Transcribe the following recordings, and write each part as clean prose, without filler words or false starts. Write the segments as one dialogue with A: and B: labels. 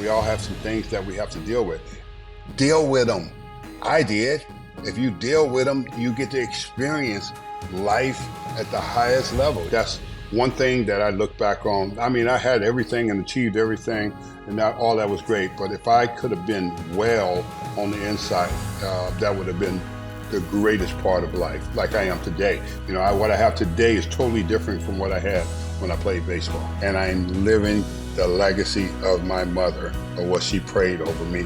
A: We all have some things that we have to deal with. Deal with them. I did. If you deal with them, you get to experience life at the highest level. That's one thing that I look back on. I mean, I had everything and achieved everything, and not all that was great. But if I could have been well on the inside, that would have been the greatest part of life, like I am today. You know, what I have today is totally different from what I had when I played baseball. And I'm living the legacy of my mother, of what she prayed over me.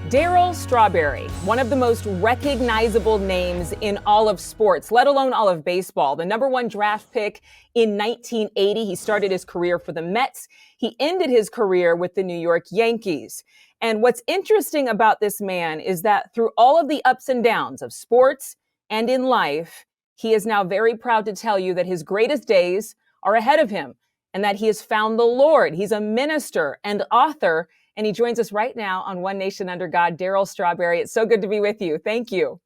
B: Darryl Strawberry, one of the most recognizable names in all of sports, let alone all of baseball. The #1 draft pick in 1980. He started his career for the Mets. He ended his career with the New York Yankees. And what's interesting about this man is that through all of the ups and downs of sports and in life, he is now very proud to tell you that his greatest days are ahead of him and that he has found the Lord. He's a minister and author, and he joins us right now on One Nation Under God. Darryl Strawberry, it's so good to be with you. Thank you.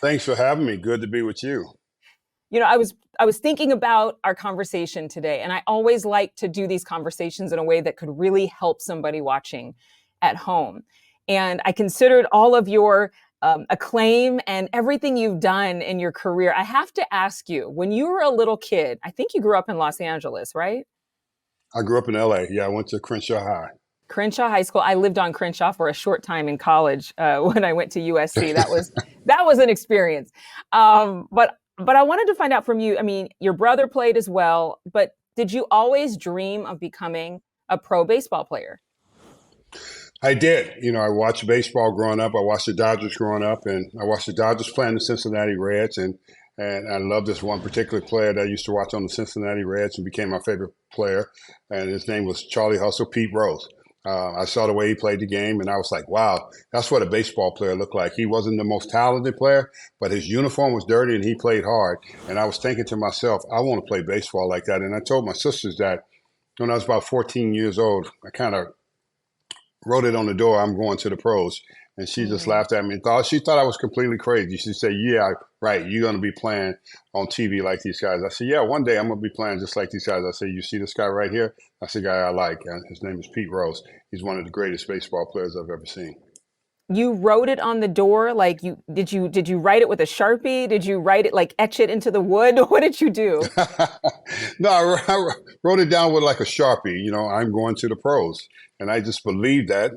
A: Thanks for having me. Good to be with you.
B: You know, I was thinking about our conversation today, and I always like to do these conversations in a way that could really help somebody watching at home. And I considered all of your acclaim and everything you've done in your career. I have to ask you, when you were a little kid, I think you grew up in Los Angeles, right?
A: I grew up in LA. Yeah, I went to Crenshaw High.
B: Crenshaw High School. I lived on Crenshaw for a short time in college when I went to USC. That was an experience. But I wanted to find out from you. I mean, your brother played as well, but did you always dream of becoming a pro baseball player?
A: I did. You know, I watched baseball growing up. I watched the Dodgers growing up, and I watched the Dodgers playing the Cincinnati Reds. And I love this one particular player that I used to watch on the Cincinnati Reds and became my favorite player. And his name was Charlie Hustle, Pete Rose. I saw the way he played the game, and I was like, wow, that's what a baseball player looked like. He wasn't the most talented player, but his uniform was dirty and he played hard. And I was thinking to myself, I want to play baseball like that. And I told my sisters that when I was about 14 years old, I kind of wrote it on the door, I'm going to the pros. And she just laughed at me and she thought I was completely crazy. She said, yeah, right, you're going to be playing on TV like these guys. I said, yeah, one day I'm going to be playing just like these guys. I said, you see this guy right here? That's the guy I like. His name is Pete Rose. He's one of the greatest baseball players I've ever seen.
B: You wrote it on the door, like did you write it with a Sharpie? Did you write it, like etch it into the wood? What did you do?
A: No, I wrote it down with like a Sharpie. You know, I'm going to the pros. And I just believe that.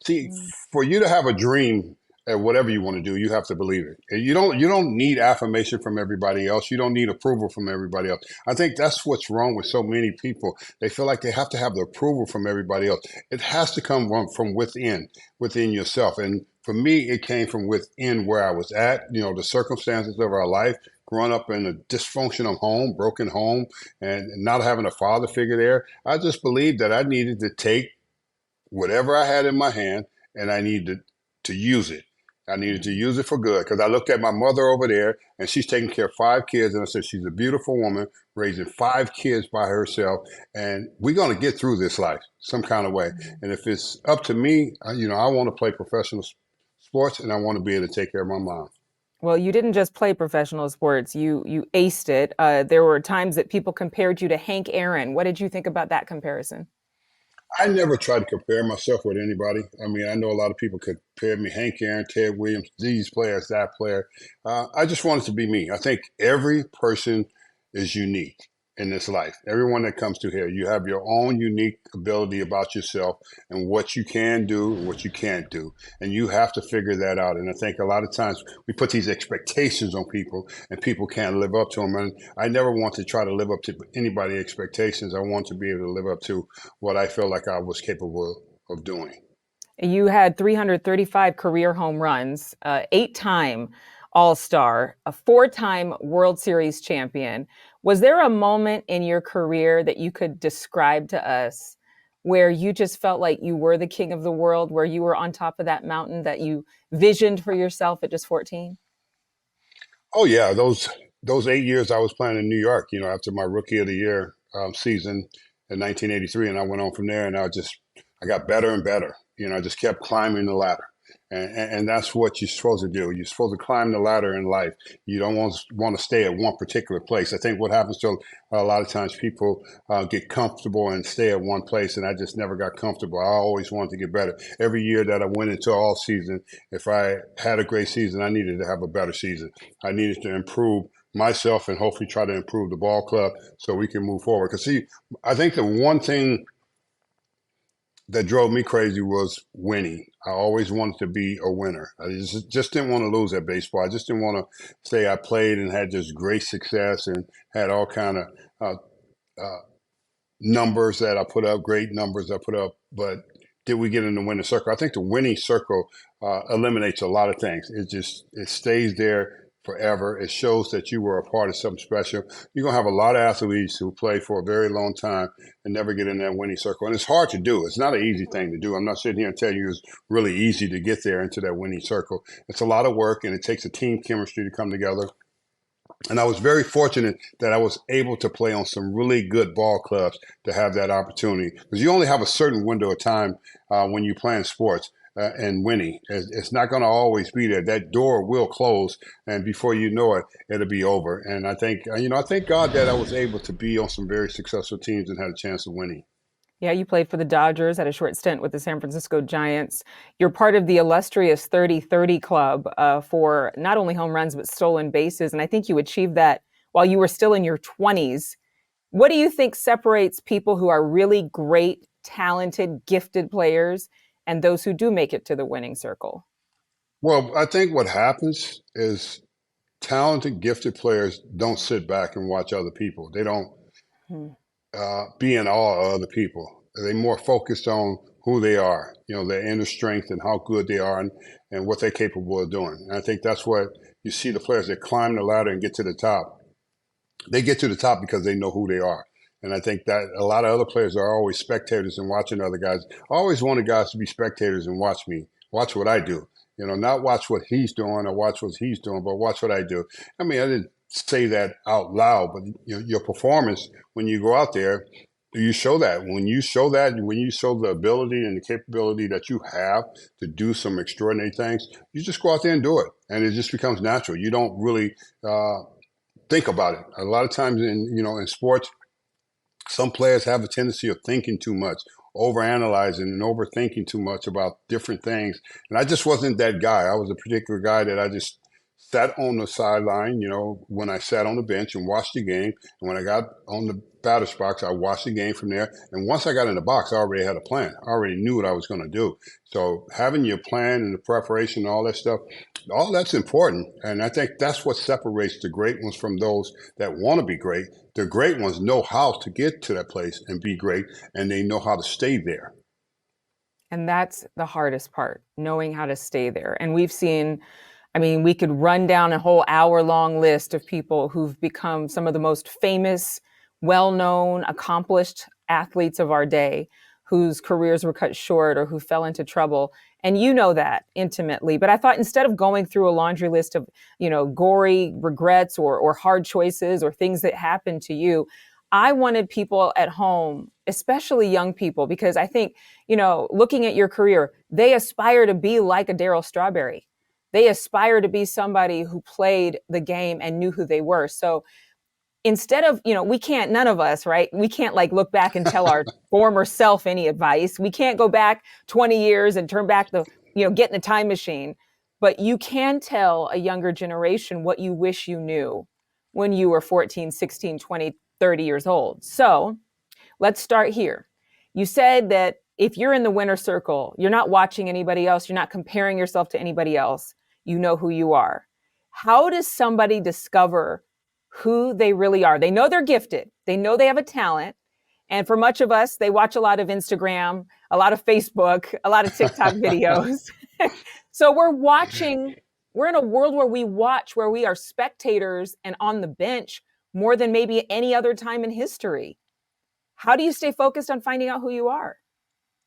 A: See, for you to have a dream at whatever you want to do, you have to believe it. And you don't need affirmation from everybody else. You don't need approval from everybody else. I think that's what's wrong with so many people. They feel like they have to have the approval from everybody else. It has to come from within yourself. And for me, it came from within where I was at, you know, the circumstances of our life, growing up in a dysfunctional home, broken home, and not having a father figure there. I just believed that I needed to take whatever I had in my hand and I needed to use it. I needed to use it for good because I looked at my mother over there and she's taking care of 5 kids. And I said, she's a beautiful woman raising 5 kids by herself. And we're going to get through this life some kind of way. And if it's up to me, you know, I want to play professional sports and I want to be able to take care of my mom.
B: Well, you didn't just play professional sports. You aced it. There were times that people compared you to Hank Aaron. What did you think about that comparison?
A: I never try to compare myself with anybody. I mean, I know a lot of people compare me, Hank Aaron, Ted Williams, these players, that player. I just wanted to be me. I think every person is unique in this life. Everyone that comes to here, you have your own unique ability about yourself and what you can do and what you can't do. And you have to figure that out. And I think a lot of times we put these expectations on people and people can't live up to them. And I never want to try to live up to anybody's expectations. I want to be able to live up to what I feel like I was capable of doing.
B: You had 335 career home runs, 8-time All-Star, a 4-time World Series champion. Was there a moment in your career that you could describe to us where you just felt like you were the king of the world, where you were on top of that mountain that you visioned for yourself at just 14?
A: Oh yeah, those 8 years I was playing in New York, you know, after my Rookie of the Year season in 1983, and I went on from there, and I got better and better. You know, I just kept climbing the ladder. And that's what you're supposed to do. You're supposed to climb the ladder in life. You don't want to stay at one particular place. I think what happens to a lot of times people get comfortable and stay at one place, and I just never got comfortable. I always wanted to get better. Every year that I went into all season, if I had a great season, I needed to have a better season. I needed to improve myself and hopefully try to improve the ball club so we can move forward. Because see, I think the one thing that drove me crazy was winning. I always wanted to be a winner. I just didn't want to lose at baseball. I just didn't want to say I played and had just great success and had all kind of uh, numbers that I put up, great numbers I put up, but did we get in the winning circle? I think the winning circle eliminates a lot of things. It stays there forever. It shows that you were a part of something special. You're going to have a lot of athletes who play for a very long time and never get in that winning circle. And it's hard to do. It's not an easy thing to do. I'm not sitting here and telling you it's really easy to get there into that winning circle. It's a lot of work, and it takes a team chemistry to come together. And I was very fortunate that I was able to play on some really good ball clubs to have that opportunity. Because you only have a certain window of time when you play in sports and winning. It's not going to always be there. That door will close, and before you know it, it'll be over. And I think, I thank God that I was able to be on some very successful teams and had a chance of winning.
B: Yeah, you played for the Dodgers, had a short stint with the San Francisco Giants. You're part of the illustrious 30-30 club for not only home runs, but stolen bases. And I think you achieved that while you were still in your 20s. What do you think separates people who are really great, talented, gifted players and those who do make it to the winning circle?
A: Well, I think what happens is talented, gifted players don't sit back and watch other people. They don't
B: Hmm.
A: be in awe of other people. They're more focused on who they are, their inner strength and how good they are and what they're capable of doing. And I think that's what you see the players that climb the ladder and get to the top. They get to the top because they know who they are. And I think that a lot of other players are always spectators and watching other guys. I always wanted guys to be spectators and watch me, watch what I do. Not watch what he's doing or watch what he's doing, but watch what I do. I mean, I didn't say that out loud, but your performance when you go out there, you show that. When you show the ability and the capability that you have to do some extraordinary things, you just go out there and do it. And it just becomes natural. You don't really think about it. A lot of times in sports, some players have a tendency of thinking too much, overanalyzing and overthinking too much about different things. And I just wasn't that guy. I was a particular guy that I just sat on the sideline, when I sat on the bench and watched the game. And when I got on the batter's box, I watched the game from there. And once I got in the box, I already had a plan. I already knew what I was going to do. So having your plan and the preparation and all that stuff, all that's important. And I think that's what separates the great ones from those that want to be great. The great ones know how to get to that place and be great, and they know how to stay there.
B: And that's the hardest part, knowing how to stay there. And we've seen, we could run down a whole hour-long list of people who've become some of the most famous, well-known, accomplished athletes of our day, whose careers were cut short or who fell into trouble. And you know that intimately. But I thought instead of going through a laundry list of, gory regrets or hard choices or things that happened to you, I wanted people at home, especially young people, because I think, looking at your career, they aspire to be like a Darryl Strawberry. They aspire to be somebody who played the game and knew who they were. So instead of, we can't, none of us, right? We can't look back and tell our former self any advice. We can't go back 20 years and turn back get in the time machine. But you can tell a younger generation what you wish you knew when you were 14, 16, 20, 30 years old. So let's start here. You said that if you're in the winner circle, you're not watching anybody else. You're not comparing yourself to anybody else. You know who you are. How does somebody discover who they really are? They know they're gifted. They know they have a talent. And for much of us, they watch a lot of Instagram, a lot of Facebook, a lot of TikTok videos. So we're in a world where we watch, where we are spectators and on the bench more than maybe any other time in history. How do you stay focused on finding out who you are?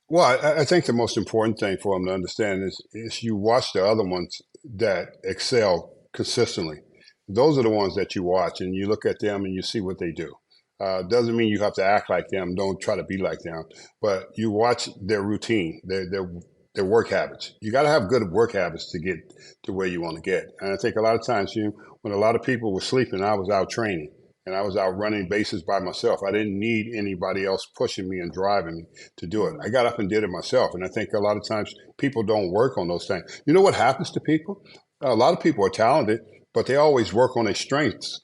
A: Well, I think the most important thing for them to understand is you watch the other ones that excel consistently. Those are the ones that you watch and you look at them and you see what they do. Doesn't mean you have to act like them. Don't try to be like them. But you watch their routine, their their work habits. You got to have good work habits to get to where you want to get. And I think a lot of times, when a lot of people were sleeping, I was out training and I was out running bases by myself. I didn't need anybody else pushing me and driving me to do it. I got up and did it myself. And I think a lot of times people don't work on those things. You know what happens to people? A lot of people are talented, but they always work on their strengths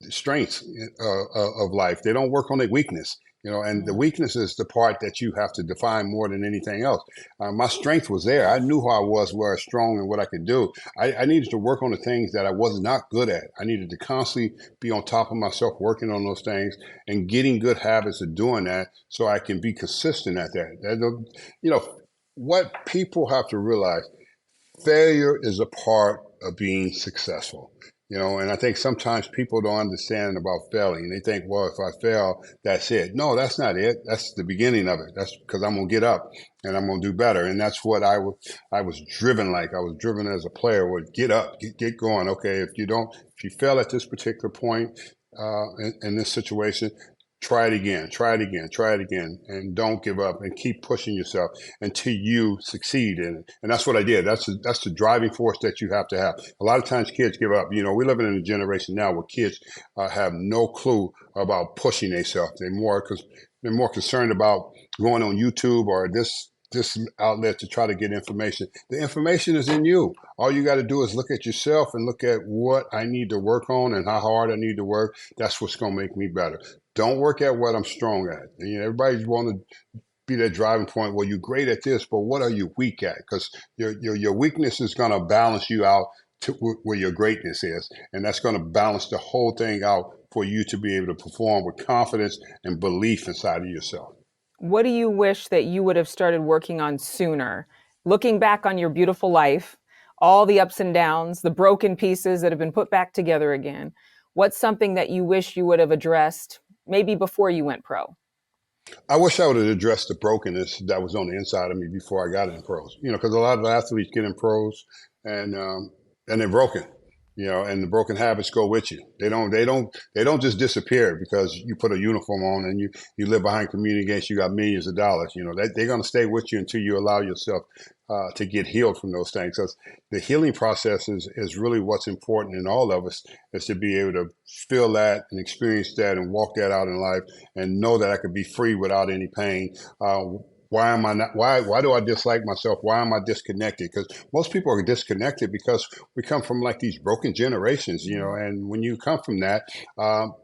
A: of life. They don't work on their weakness. And the weakness is the part that you have to define more than anything else. My strength was there. I knew who I was, where I was strong, and what I could do. I needed to work on the things that I was not good at. I needed to constantly be on top of myself, working on those things and getting good habits of doing that so I can be consistent at that. What people have to realize, failure is a part of being successful. And I think sometimes people don't understand about failing. They think, well, if I fail, that's it. No, that's not it. That's the beginning of it. That's because I'm going to get up and I'm going to do better. And that's what I was driven like. I was driven as a player, would get up, get going. Okay, if you fail at this particular point in this situation, try it again, and don't give up and keep pushing yourself until you succeed in it. And that's what I did. That's the driving force that you have to have. A lot of times kids give up. We're living in a generation now where kids have no clue about pushing themselves. They're more concerned about going on YouTube or this outlet to try to get information. The information is in you. All you got to do is look at yourself and look at what I need to work on and how hard I need to work. That's what's going to make me better. Don't work at what I'm strong at. Everybody want to be that driving point. Well, you're great at this, but what are you weak at? Because your weakness is going to balance you out to where your greatness is. And that's going to balance the whole thing out for you to be able to perform with confidence and belief inside of yourself.
B: What do you wish that you would have started working on sooner? Looking back on your beautiful life, all the ups and downs, the broken pieces that have been put back together again, what's something that you wish you would have addressed maybe before you went pro?
A: I wish I would have addressed the brokenness that was on the inside of me before I got in pros. Because a lot of athletes get in pros and they're broken. And the broken habits go with you. They don't just disappear because you put a uniform on and you live behind community gates. You got millions of dollars. They're going to stay with you until you allow yourself to get healed from those things. Because the healing process is really what's important in all of us, is to be able to feel that and experience that and walk that out in life and know that I could be free without any pain. Why am I not? Why do I dislike myself? Why am I disconnected? Because most people are disconnected because we come from like these broken generations, and when you come from that,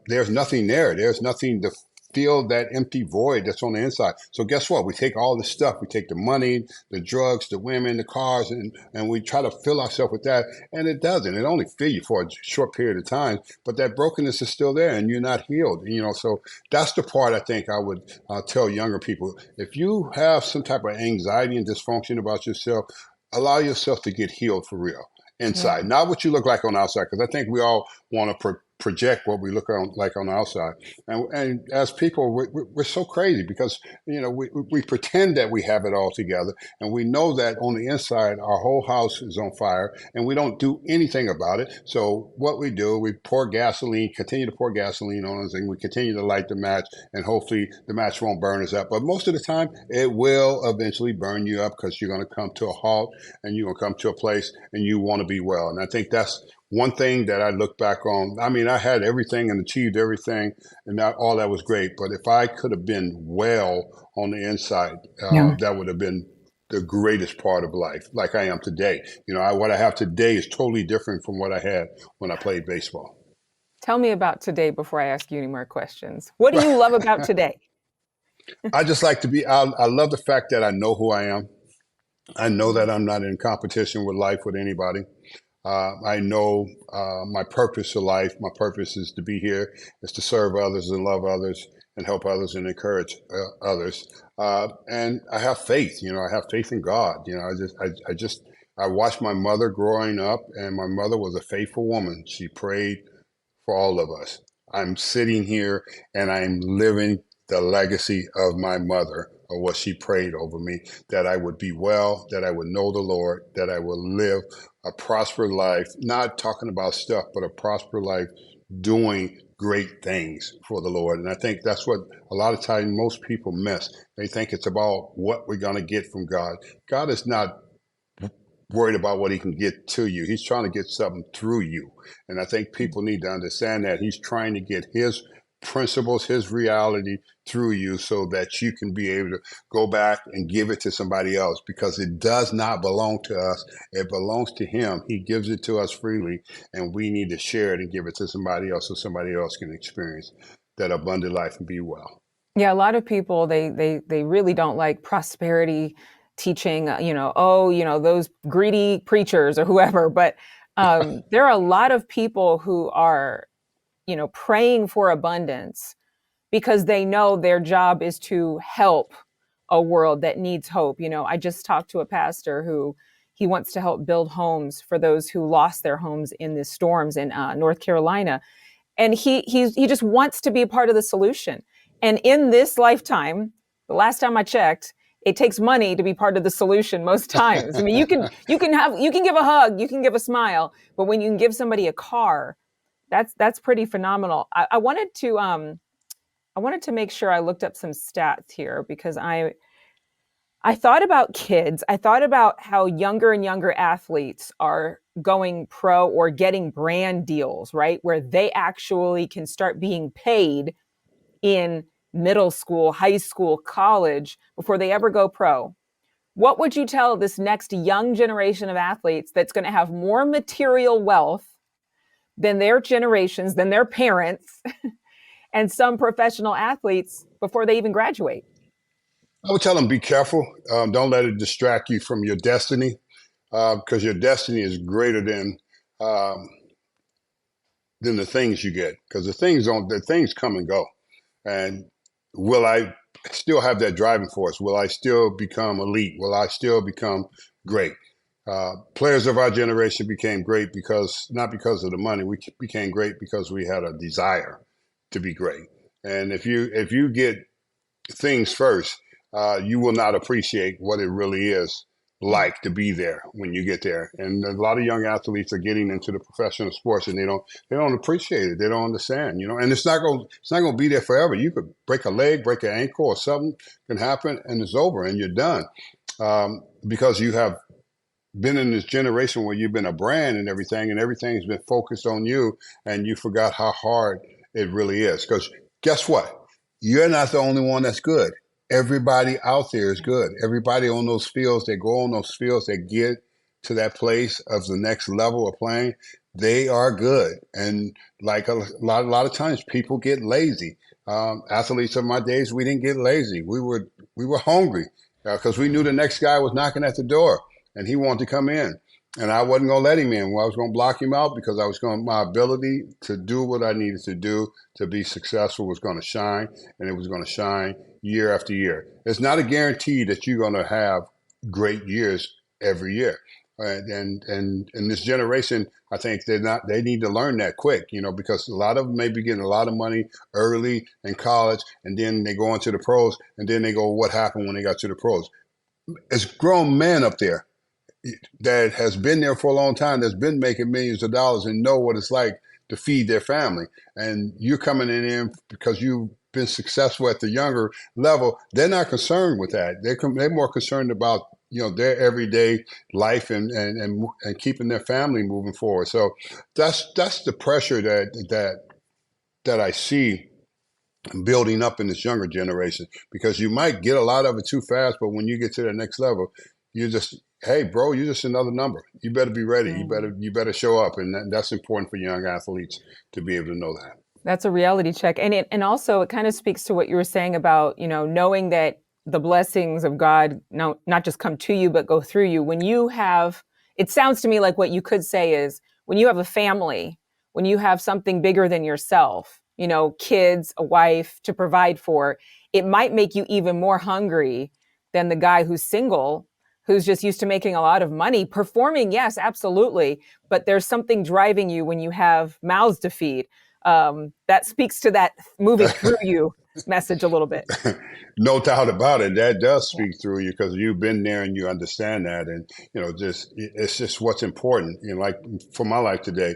A: there's nothing there. There's nothing to fill that empty void that's on the inside. So guess what? We take all the stuff. We take the money, the drugs, the women, the cars, and we try to fill ourselves with that. And it doesn't. It only fill you for a short period of time, but that brokenness is still there and you're not healed. So that's the part I think I would tell younger people. If you have some type of anxiety and dysfunction about yourself, allow yourself to get healed for real. Inside, not what you look like on the outside, because I think we all want to project what we look like on the outside. And as people, we're so crazy because, we pretend that we have it all together. And we know that on the inside, our whole house is on fire and we don't do anything about it. So what we do, we continue to pour gasoline on us, and we continue to light the match, and hopefully the match won't burn us up. But most of the time, it will eventually burn you up because you're going to come to a halt and you're going to come to a place and you want to be well. And I think that's one thing that I look back on. I mean, I had everything and achieved everything, and all that was great. But if I could have been well on the inside, that would have been the greatest part of life, like I am today. What I have today is totally different from what I had when I played baseball.
B: Tell me about today before I ask you any more questions. What do you love about today?
A: I just like to be, I love the fact that I know who I am. I know that I'm not in competition with life with anybody. I know my purpose of life. My purpose is to be here, is to serve others and love others and help others and encourage others. And I have faith. I have faith in God. I watched my mother growing up, and my mother was a faithful woman. She prayed for all of us. I'm sitting here and I'm living the legacy of my mother, or what she prayed over me, that I would be well, that I would know the Lord, that I would live a prosperous life, not talking about stuff, but a prosperous life, doing great things for the Lord. And I think that's what a lot of times most people miss. They think it's about what we're going to get from God. God is not worried about what he can get to you. He's trying to get something through you. And I think people need to understand that he's trying to get his principles, his reality through you so that you can be able to go back and give it to somebody else, because it does not belong to us. It belongs to him. He gives it to us freely, and we need to share it and give it to somebody else so somebody else can experience that abundant life and be well.
B: Yeah, a lot of people, they really don't like prosperity teaching, those greedy preachers or whoever. But there are a lot of people who are, praying for abundance because they know their job is to help a world that needs hope. I just talked to a pastor who he wants to help build homes for those who lost their homes in the storms in North Carolina. And he just wants to be a part of the solution. And in this lifetime, the last time I checked, it takes money to be part of the solution most times. I mean, you can give a hug, you can give a smile, but when you can give somebody a car, that's pretty phenomenal. I wanted to make sure I looked up some stats here, because I thought about kids. I thought about how younger and younger athletes are going pro or getting brand deals, right? Where they actually can start being paid in middle school, high school, college before they ever go pro. What would you tell this next young generation of athletes that's going to have more material wealth than their generations, than their parents, and some professional athletes before they even graduate?
A: I would tell them, be careful. Don't let it distract you from your destiny, because your destiny is greater um, than the things you get. Because the things come and go. And will I still have that driving force? Will I still become elite? Will I still become great? Players of our generation became great not because of the money. We became great because we had a desire to be great. And if you get things first, you will not appreciate what it really is like to be there when you get there. And a lot of young athletes are getting into the professional sports, and they don't appreciate it. They don't understand, and it's not going to be there forever. You could break a leg, break an ankle, or something can happen, and it's over, and you're done, because you have been in this generation where you've been a brand and everything's been focused on you, and you forgot how hard it really is. Because guess what? You're not the only one that's good. Everybody out there is good. Everybody on those fields, they go on those fields, they get to that place of the next level of playing, they are good. And like a lot of times people get lazy. Athletes of my days, we didn't get lazy. We were hungry, because we knew the next guy was knocking at the door and he wanted to come in. And I wasn't going to let him in. Well, I was going to block him out, because my ability to do what I needed to do to be successful was going to shine, and it was going to shine year after year. It's not a guarantee that you're going to have great years every year. And in this generation, I think they need to learn that quick, because a lot of them may be getting a lot of money early in college, and then they go into the pros, and then they go, what happened when they got to the pros? It's grown men up there that has been there for a long time, that's been making millions of dollars and know what it's like to feed their family. And you're coming in because you've been successful at the younger level. They're not concerned with that. They're more concerned about their everyday life and keeping their family moving forward. So that's the pressure that I see building up in this younger generation, because you might get a lot of it too fast, but when you get to the next level, you just, hey, bro, you're just another number. You better be ready. You better show up, and that's important for young athletes to be able to know that.
B: That's a reality check, and also it kind of speaks to what you were saying about knowing that the blessings of God not just come to you but go through you. When you have, it sounds to me like what you could say is, when you have a family, when you have something bigger than yourself, kids, a wife to provide for, it might make you even more hungry than the guy who's single, who's just used to making a lot of money, performing, yes, absolutely. But there's something driving you when you have mouths to feed. That speaks to that moving through you. message a little bit.
A: No doubt about it. That does speak through you because you've been there and you understand that. And, just it's just what's important. Like for my life today,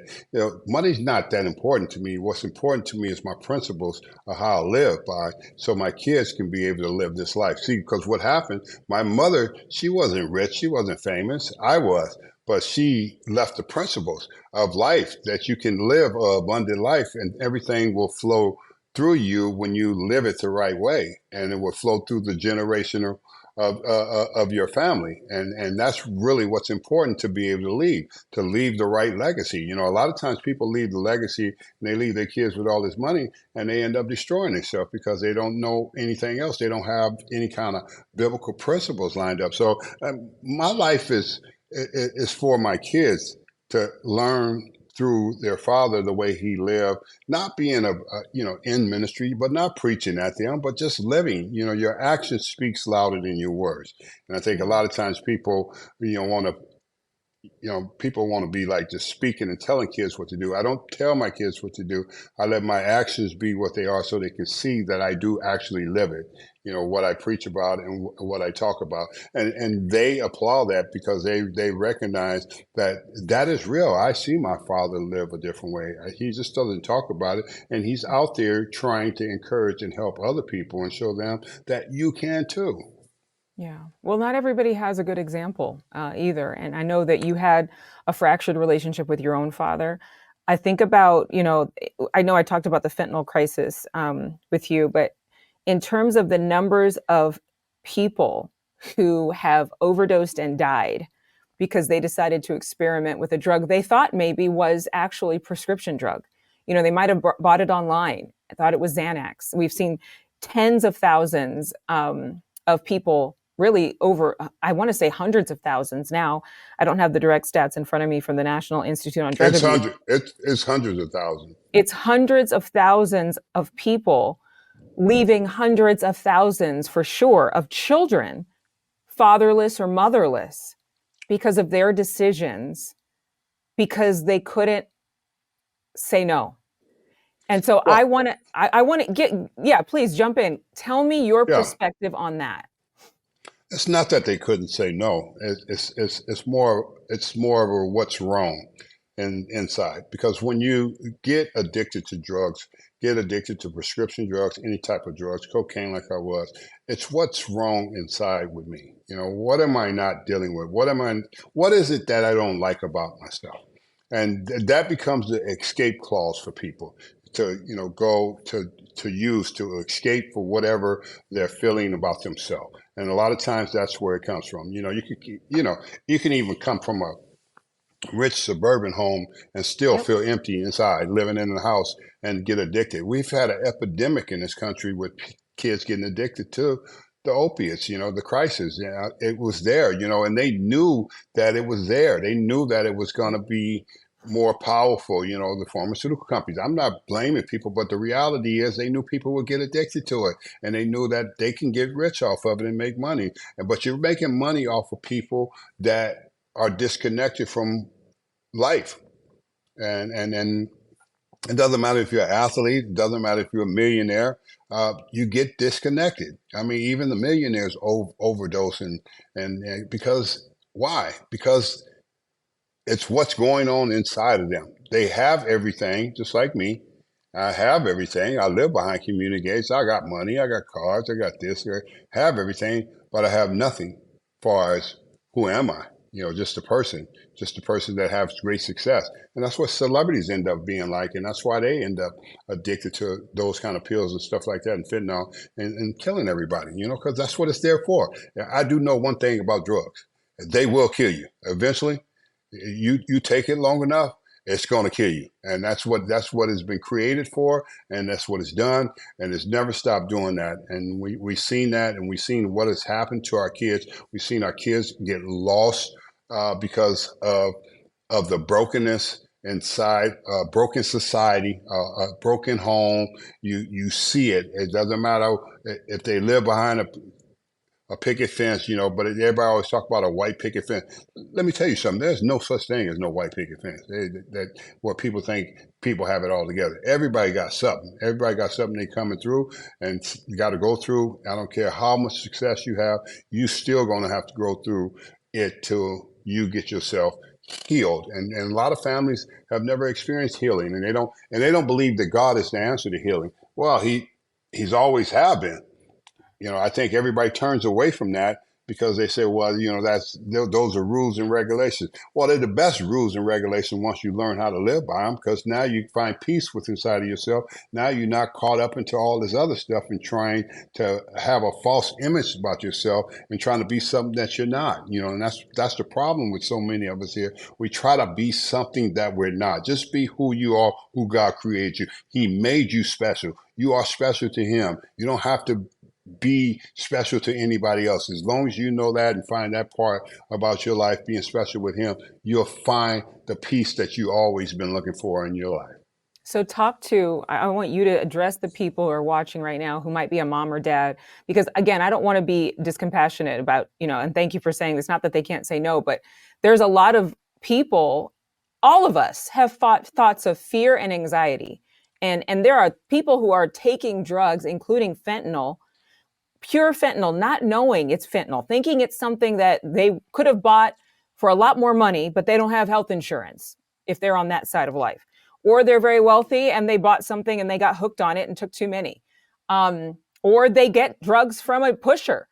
A: money's not that important to me. What's important to me is my principles of how I live by so my kids can be able to live this life. See, because what happened, my mother, she wasn't rich. She wasn't famous. I was. But she left the principles of life that you can live an abundant life and everything will flow through you when you live it the right way, and it will flow through the generational of your family, and that's really what's important to be able to leave the right legacy. A lot of times people leave the legacy and they leave their kids with all this money, and they end up destroying themselves because they don't know anything else. They don't have any kind of biblical principles lined up. So my life is for my kids to learn through their father the way he lived, not being in ministry, but not preaching at them, but just living. Your action speaks louder than your words. And I think a lot of times people people want to be like just speaking and telling kids what to do. I don't tell my kids what to do. I let my actions be what they are so they can see that I do actually live it, what I preach about and what I talk about. And they applaud that because they recognize that is real. I see my father live a different way. He just doesn't talk about it. And he's out there trying to encourage and help other people and show them that you can too.
B: Yeah. Well, not everybody has a good example either. And I know that you had a fractured relationship with your own father. I think about, I know I talked about the fentanyl crisis with you, but in terms of the numbers of people who have overdosed and died because they decided to experiment with a drug they thought maybe was actually prescription drug. They might have bought it online. I thought it was Xanax. We've seen tens of thousands of people, really over, I want to say hundreds of thousands now. I don't have the direct stats in front of me from the National Institute on Drug Abuse.
A: It's hundreds of thousands.
B: It's hundreds of thousands of people, leaving hundreds of thousands for sure of children fatherless or motherless because of their decisions, because they couldn't say no. And so I want to get, please jump in. Tell me your perspective on that.
A: It's not that they couldn't say no. It's more of a what's wrong inside. Because when you get addicted to drugs, get addicted to prescription drugs, any type of drugs, cocaine like I was, it's what's wrong inside with me. What am I not dealing with? What is it that I don't like about myself? And that becomes the escape clause for people to go to use to escape for whatever they're feeling about themselves. And a lot of times that's where it comes from. You can even come from a rich suburban home and still feel empty inside, living in a house and get addicted. We've had an epidemic in this country with kids getting addicted to the opiates, the crisis. It was there, and they knew that it was there. They knew that it was going to be more powerful, the pharmaceutical companies. I'm not blaming people, but the reality is they knew people would get addicted to it, and they knew that they can get rich off of it and make money. But you're making money off of people that are disconnected from life. And it doesn't matter if you're an athlete, it doesn't matter if you're a millionaire, you get disconnected. I mean, even the millionaires overdose and because why? Because it's what's going on inside of them. They have everything, just like me. I have everything. I live behind community gates. I got money. I got cars. I got this. I have everything, but I have nothing as far as who am I? Just a person that has great success. And that's what celebrities end up being like. And that's why they end up addicted to those kind of pills and stuff like that and fentanyl and killing everybody, because that's what it's there for. I do know one thing about drugs. They will kill you. Eventually, you take it long enough, it's going to kill you. And that's what it's been created for. And that's what it's done. And it's never stopped doing that. And we've seen that, and we've seen what has happened to our kids. We've seen our kids get lost because of the brokenness inside, broken society, a broken home. You see it. It doesn't matter if they live behind a picket fence, but everybody always talk about a white picket fence. Let me tell you something. There's no such thing as no white picket fence. That what people think people have it all together. Everybody got something. Everybody got something they coming through and you got to go through. I don't care how much success you have, you still going to have to go through it till you get yourself healed. And a lot of families have never experienced healing, and they don't believe that God is the answer to healing. Well, he's always have been. I think everybody turns away from that because they say, well, those are rules and regulations. Well, they're the best rules and regulations once you learn how to live by them, because now you find peace with inside of yourself. Now you're not caught up into all this other stuff and trying to have a false image about yourself and trying to be something that you're not. And that's the problem with so many of us here. We try to be something that we're not. Just be who you are, who God created you. He made you special. You are special to him. You don't have to be special to anybody else. As long as you know that and find that part about your life being special with him, you'll find the peace that you always been looking for in your life.
B: So I want you to address the people who are watching right now who might be a mom or dad, because again, I don't want to be discompassionate about, and thank you for saying this, not that they can't say no, but there's a lot of people, all of us have thoughts of fear and anxiety. And there are people who are taking drugs, including fentanyl, pure fentanyl, not knowing it's fentanyl, thinking it's something that they could have bought for a lot more money, but they don't have health insurance if they're on that side of life. Or they're very wealthy and they bought something and they got hooked on it and took too many. Or they get drugs from a pusher.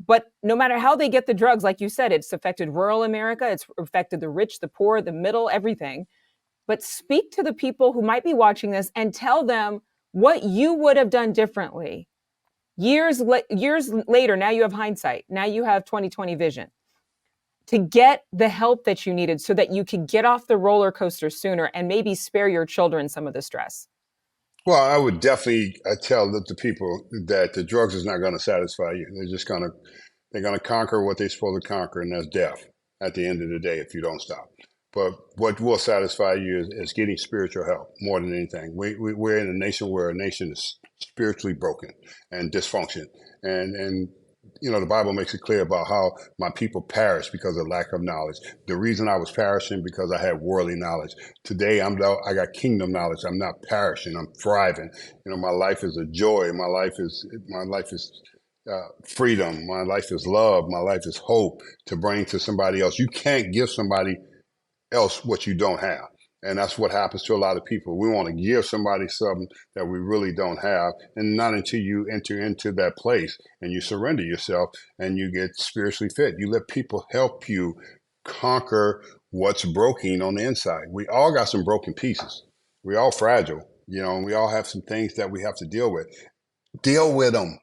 B: But no matter how they get the drugs, like you said, it's affected rural America, it's affected the rich, the poor, the middle, everything. But speak to the people who might be watching this and tell them what you would have done differently. Years later, now you have hindsight. Now you have 20/20 vision to get the help that you needed so that you could get off the roller coaster sooner and maybe spare your children some of the stress.
A: Well, I would definitely tell the people that the drugs is not going to satisfy you. They're going to conquer what they're supposed to conquer, and that's death at the end of the day if you don't stop. But what will satisfy you is getting spiritual help more than anything. We're in a nation where a nation is spiritually broken and dysfunction. And the Bible makes it clear about how my people perish because of lack of knowledge. The reason I was perishing because I had worldly knowledge. Today, I got kingdom knowledge. I'm not perishing. I'm thriving. My life is a joy. My life is freedom. My life is love. My life is hope to bring to somebody else. You can't give somebody else what you don't have. And that's what happens to a lot of people. We want to give somebody something that we really don't have. And not until you enter into that place and you surrender yourself and you get spiritually fit. You let people help you conquer what's broken on the inside. We all got some broken pieces. We all fragile, and we all have some things that we have to deal with. Deal with them.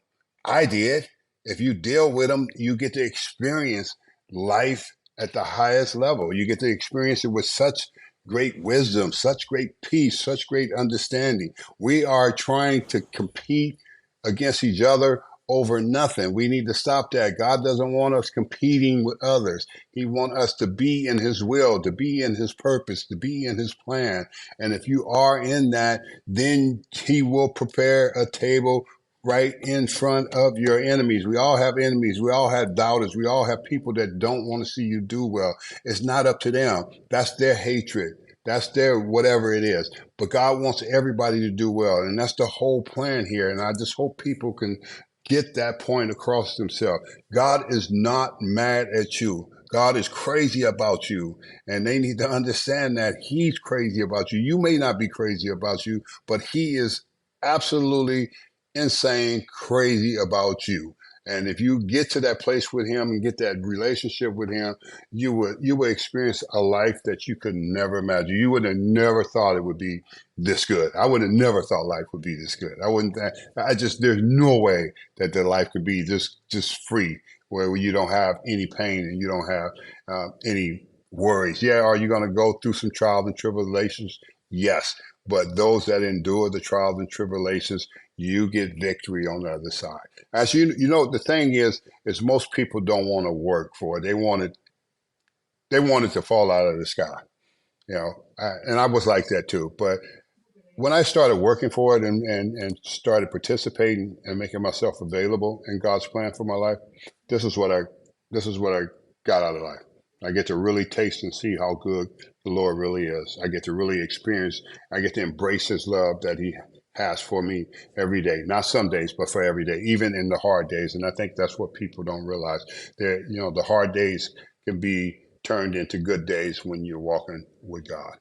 A: I did. If you deal with them, you get to experience life at the highest level. You get to experience it with such great wisdom, such great peace, such great understanding. We are trying to compete against each other over nothing. We need to stop that. God doesn't want us competing with others. He wants us to be in his will, to be in his purpose, to be in his plan. And if you are in that, then he will prepare a table right in front of your enemies. We all have enemies. We all have doubters. We all have people that don't want to see you do well. It's not up to them. That's their hatred. That's their whatever it is. But God wants everybody to do well. And that's the whole plan here. And I just hope people can get that point across themselves. God is not mad at you. God is crazy about you. And they need to understand that he's crazy about you. You may not be crazy about you, but he is absolutely insane, crazy about you. And if you get to that place with him and get that relationship with him, you will experience a life that you could never imagine. You would have never thought it would be this good. I would have never thought life would be this good. There's no way that the life could be just free, where you don't have any pain and you don't have any worries. Yeah, are you going to go through some trials and tribulations? Yes. But those that endure the trials and tribulations, you get victory on the other side. As the thing is most people don't want to work for it. They want it to fall out of the sky. And I was like that too. But when I started working for it and started participating and making myself available in God's plan for my life, this is what I this is what I got out of life. I get to really taste and see how good the Lord really is. I get to really experience, I get to embrace his love that he has for me every day. Not some days, but for every day, even in the hard days. And I think that's what people don't realize. That, the hard days can be turned into good days when you're walking with God.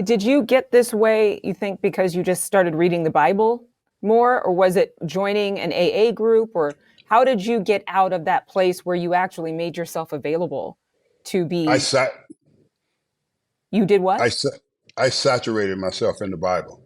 B: Did you get this way, you think, because you just started reading the Bible more, or was it joining an AA group, or how did you get out of that place where you actually made yourself available to
A: I
B: be?
A: sat
B: You did
A: I,
B: what?
A: sa- I saturated myself in the Bible.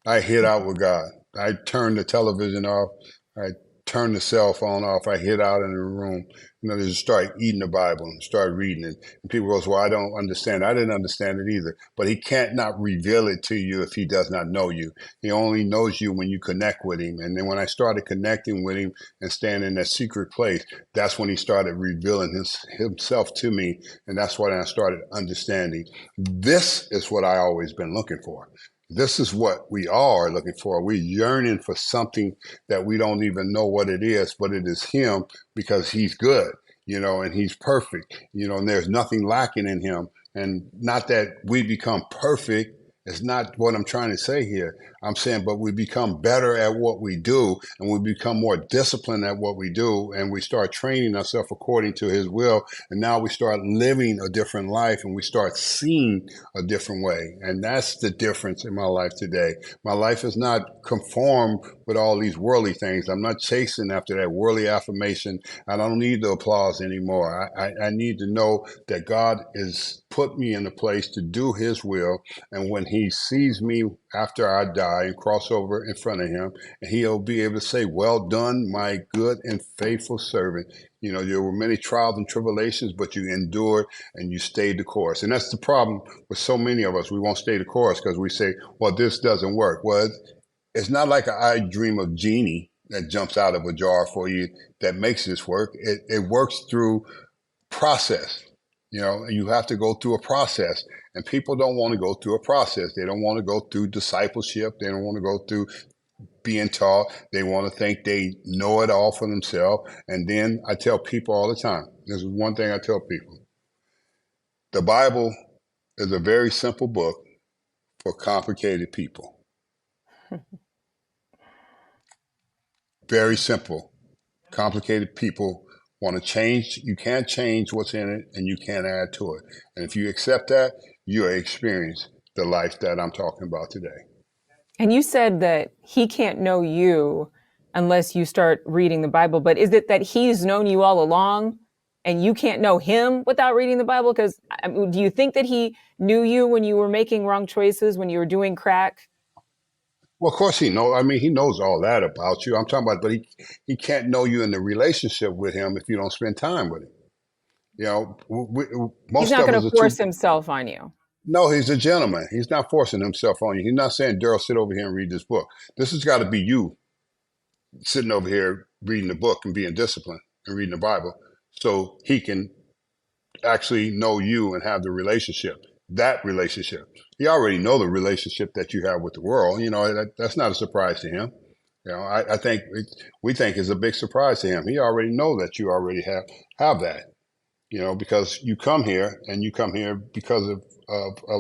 A: I hid out with God. I turned the television off. I turned the cell phone off. I hid out in the room. Just start eating the Bible and start reading it. And people goes, well, I don't understand. I didn't understand it either. But he can't not reveal it to you if he does not know you. He only knows you when you connect with him. And then when I started connecting with him and staying in that secret place, that's when he started revealing himself to me. And that's when I started understanding. This is what I always been looking for. This is what we all are looking for. We're yearning for something that we don't even know what it is, but it is him because he's good, and he's perfect, and there's nothing lacking in him. And not that we become perfect. It's not what I'm trying to say here. I'm saying, but we become better at what we do, and we become more disciplined at what we do, and we start training ourselves according to his will. And now we start living a different life, and we start seeing a different way. And that's the difference in my life today. My life is not conformed with all these worldly things. I'm not chasing after that worldly affirmation. I don't need the applause anymore. I need to know that God has put me in a place to do his will. And when he sees me after I die and cross over in front of him, he'll be able to say, well done, my good and faithful servant. There were many trials and tribulations, but you endured and you stayed the course. And that's the problem with so many of us. We won't stay the course because we say, well, this doesn't work. Well, it's not like I dream of genie that jumps out of a jar for you that makes this work. It works through process. You have to go through a process, and people don't want to go through a process. They don't want to go through discipleship. They don't want to go through being taught. They want to think they know it all for themselves. And then I tell people all the time, this is one thing I tell people. The Bible is a very simple book for complicated people. Very simple. Complicated people want to change. You can't change what's in it, and you can't add to it. And if you accept that, you'll experience the life that I'm talking about today.
B: And you said that he can't know you unless you start reading the Bible. But is it that he's known you all along and you can't know him without reading the Bible? Because do you think that he knew you when you were making wrong choices, when you were doing crack?
A: Well, of course he knows. I mean, he knows all that about you. I'm talking about, but he can't know you in the relationship with him if you don't spend time with him.
B: He's
A: Most
B: not
A: of
B: going
A: us
B: to
A: are too.
B: force himself on you.
A: No, he's a gentleman. He's not forcing himself on you. He's not saying, Darryl, sit over here and read this book. This has got to be you sitting over here reading the book and being disciplined and reading the Bible so he can actually know you and have the relationship, that relationship. He already know the relationship that you have with the world. That's not a surprise to him. I think we think it's a big surprise to him. He already know that you already have that. Because you come here and you come here because of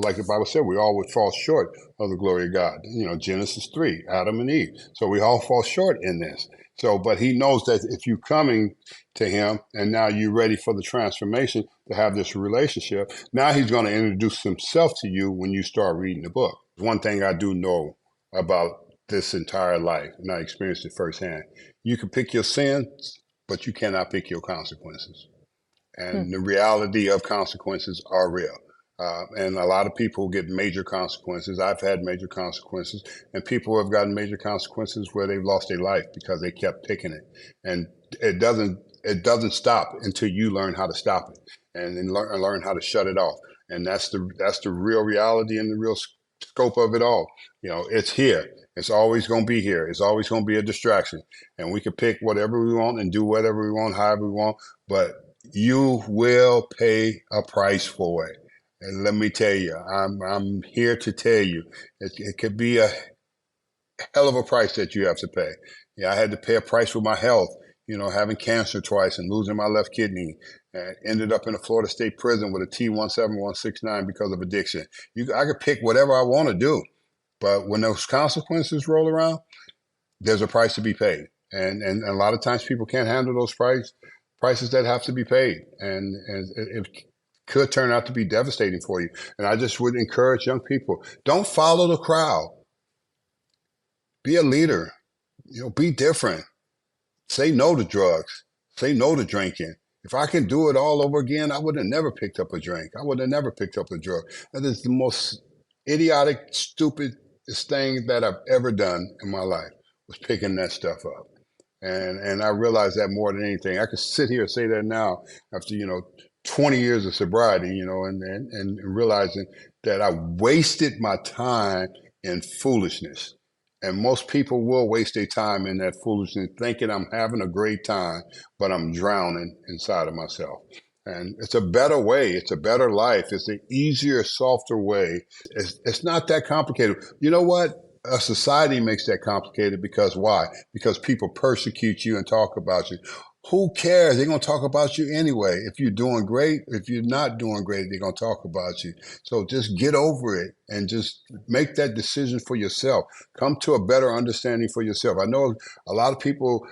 A: like the Bible said, we all would fall short of the glory of God. Genesis 3, Adam and Eve. So we all fall short in this. So, but he knows that if you're coming to him and now you're ready for the transformation to have this relationship, now he's going to introduce himself to you when you start reading the book. One thing I do know about this entire life, and I experienced it firsthand, you can pick your sins, but you cannot pick your consequences.
B: Hmm.
A: And the reality of consequences are real. And a lot of people get major consequences. I've had major consequences, and people have gotten major consequences where they've lost their life because they kept picking it. And it doesn't stop until you learn how to stop it and then learn how to shut it off. And that's the real reality and the real scope of it all. It's here. It's always going to be here. It's always going to be a distraction, and we can pick whatever we want and do whatever we want, however we want. But you will pay a price for it. And let me tell you, I'm here to tell you, it could be hell of a price that you have to pay. Yeah, I had to pay a price for my health, having cancer twice and losing my left kidney, and ended up in a Florida State prison with a T17169 because of addiction. I could pick whatever I want to do, but when those consequences roll around, there's a price to be paid. And a lot of times people can't handle those prices that have to be paid. And it could turn out to be devastating for you. And I just would encourage young people, don't follow the crowd. Be a leader, be different. Say no to drugs. Say no to drinking. If I can do it all over again, I would have never picked up a drink. I would have never picked up a drug. That is the most idiotic, stupid thing that I've ever done in my life, was picking that stuff up. And I realize that more than anything. I could sit here and say that now after, 20 years of sobriety, and realizing that I wasted my time in foolishness. And most people will waste their time in that foolishness, thinking I'm having a great time, but I'm drowning inside of myself. And it's a better way. It's a better life. It's an easier, softer way. It's not that complicated. You know what? A society makes that complicated because why? Because people persecute you and talk about you. Who cares? They're going to talk about you anyway. If you're doing great, if you're not doing great, they're going to talk about you. So just get over it and just make that decision for yourself. Come to a better understanding for yourself. I know a lot of people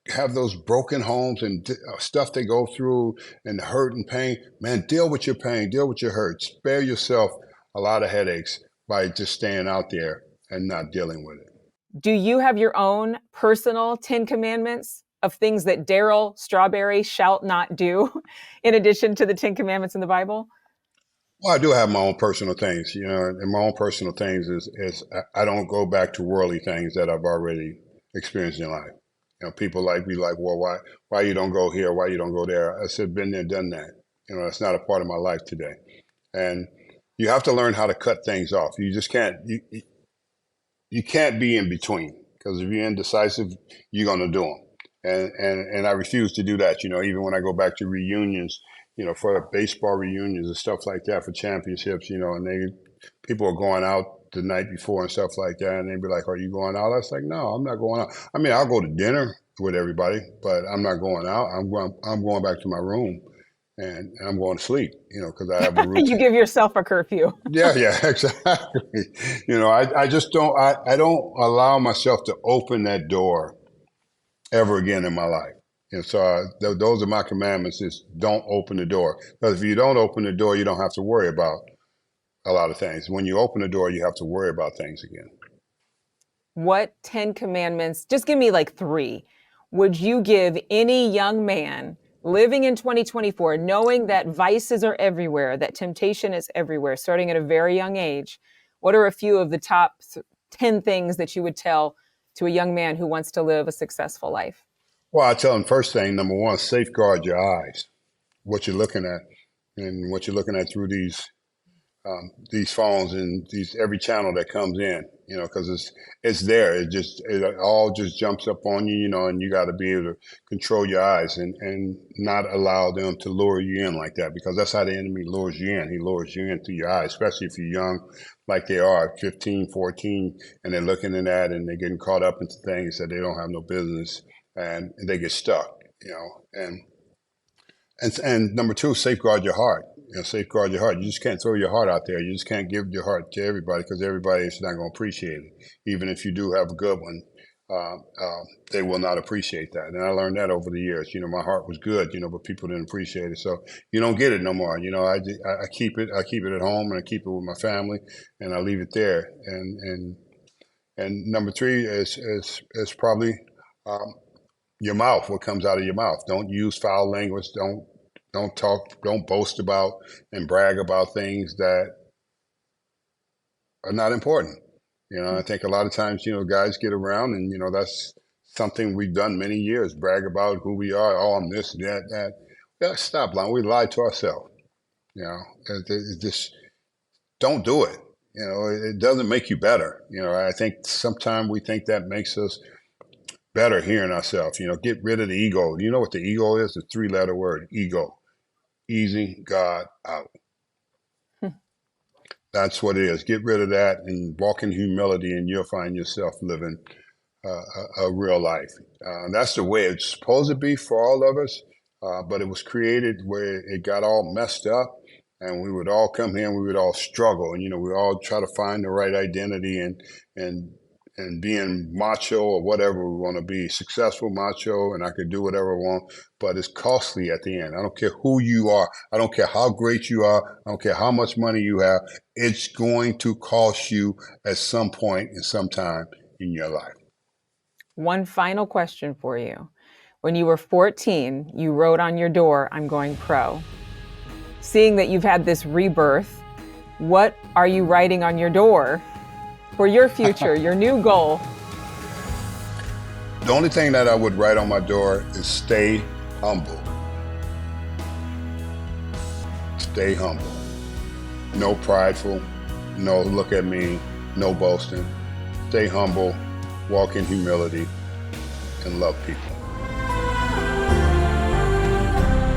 A: have those broken homes and stuff they go through and hurt and pain. Man, deal with your pain, deal with your hurt. Spare yourself a lot of headaches by just staying out there and not dealing with it.
B: Do you have your own personal 10 commandments of things that Darryl Strawberry shalt not do, in addition to the 10 commandments in the Bible?
A: Well, I do have my own personal things, and my own personal things is I don't go back to worldly things that I've already experienced in life. People be like, well, why you don't go here? Why you don't go there? I said, been there, done that. That's not a part of my life today. And you have to learn how to cut things off. You just can't, you can't be in between, because if you're indecisive, you're going to do them. And I refuse to do that. Even when I go back to reunions, for baseball reunions and stuff like that, for championships, and people are going out the night before and stuff like that, and they'd be like, "Are you going out?" I was like, "No, I'm not going out. I mean, I'll go to dinner with everybody, but I'm not going out. I'm going back to my room, and I'm going to sleep, because I have a routine."
B: You give yourself a curfew.
A: Yeah, exactly. I just don't. I don't allow myself to open that door ever again in my life. So those are my commandments: is don't open the door. Because if you don't open the door, you don't have to worry about a lot of things. When you open the door, you have to worry about things again.
B: What 10 commandments, just give me like 3, would you give any young man living in 2024, knowing that vices are everywhere, that temptation is everywhere, starting at a very young age? What are a few of the top 10 things that you would tell to a young man who wants to live a successful life?
A: Well, I tell them, first thing, number one, safeguard your eyes, what you're looking at, and what you're looking at through these phones and every channel that comes in, because it's there. It all just jumps up on you, and you got to be able to control your eyes and not allow them to lure you in like that, because that's how the enemy lures you in. He lures you in through your eyes, especially if you're young, like they are, 15, 14, and they're looking in that and they're getting caught up into things that they don't have no business, and they get stuck, and number two, safeguard your heart. Safeguard your heart. You just can't throw your heart out there. You just can't give your heart to everybody, because everybody is not going to appreciate it. Even if you do have a good one, they will not appreciate that. And I learned that over the years. My heart was good, but people didn't appreciate it. So you don't get it no more. I keep it. I keep it at home, and I keep it with my family, and I leave it there. And number three is probably your mouth. What comes out of your mouth? Don't use foul language. Don't talk, don't boast about and brag about things that are not important. I think a lot of times, guys get around and, that's something we've done many years, brag about who we are. Oh, I'm this, that. Yeah, stop lying. We lie to ourselves. It just don't do it. It doesn't make you better. I think sometimes we think that makes us better hearing ourselves. Get rid of the ego. You know what the ego is? The 3-letter word, ego. Easy God out. That's what it is. Get rid of that and walk in humility, and you'll find yourself living a real life. That's the way it's supposed to be for all of us, but it was created where it got all messed up, and we would all come here and we would all struggle, and we all try to find the right identity and being macho or whatever we want to be, successful macho, and I could do whatever I want, but it's costly at the end. I don't care who you are. I don't care how great you are. I don't care how much money you have. It's going to cost you at some point in some time in your life.
B: One final question for you. When you were 14, you wrote on your door, "I'm going pro." Seeing that you've had this rebirth, what are you writing on your door for your future, your new goal?
A: The only thing that I would write on my door is stay humble. Stay humble. No prideful, no look at me, no boasting. Stay humble, walk in humility, and love people.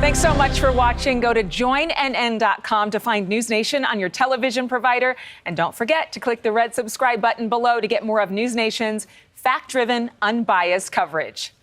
B: Thanks so much for watching. Go to joinnn.com to find NewsNation on your television provider. And don't forget to click the red subscribe button below to get more of NewsNation's fact-driven, unbiased coverage.